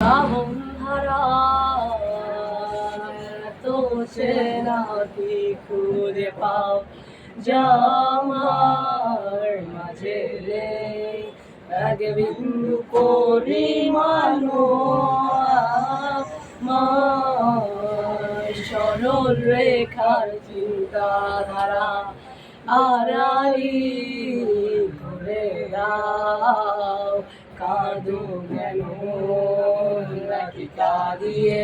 আগুন ধারা তো চেনা কি খুঁজে পাও যা আমার মাঝে নেই এক বিন্দু পরিমাণ সরল রেখার চিন্তাধারা আড়াই করে দাও কাঁদো কেন নাকি কাঁদিয়ে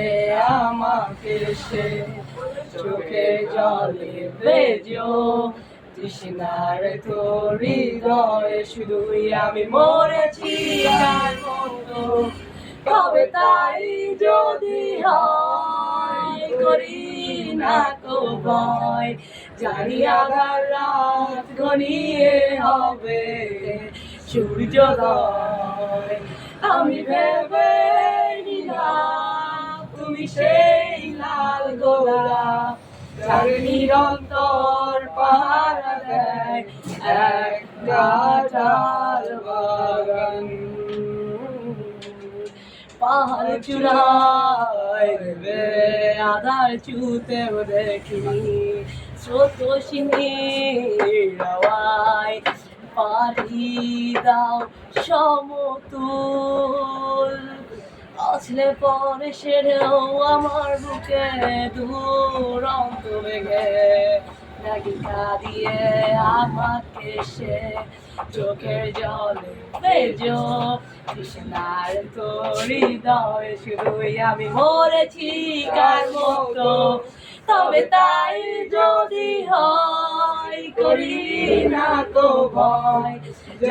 আমাকে সে চোখে জলে ভেজো তৃষ্ণার তো হৃদয়ে শুধুই আমি মরেছি আর মতো তবে তাই যদি হয় করি না তো ভয় জানি আধার রাত ঘনিয়ে হবে সূর্যোদয় আমি ভেবে নিলাম তুমি সেই লাল গোলাপ যার নিরন্তর পাহারা দেয় এক গাছার বাগান পাহাড় চূড়ায় আধার চুতেও দেখিনি স্রোতোষিনীর হাওয়ায় পাড়ি দাও সমতুল আসলে পরে সেরেও আমার বুকে দুরন্ত বেগে নাকি কাঁদিয়ে আমাকে সে চোখের জলে ভেজো তৃষ্ণার তো হৃদয় শুধুই আমি মরেছি কার মতো তবে তাই যদি হয় করি না তো ভয়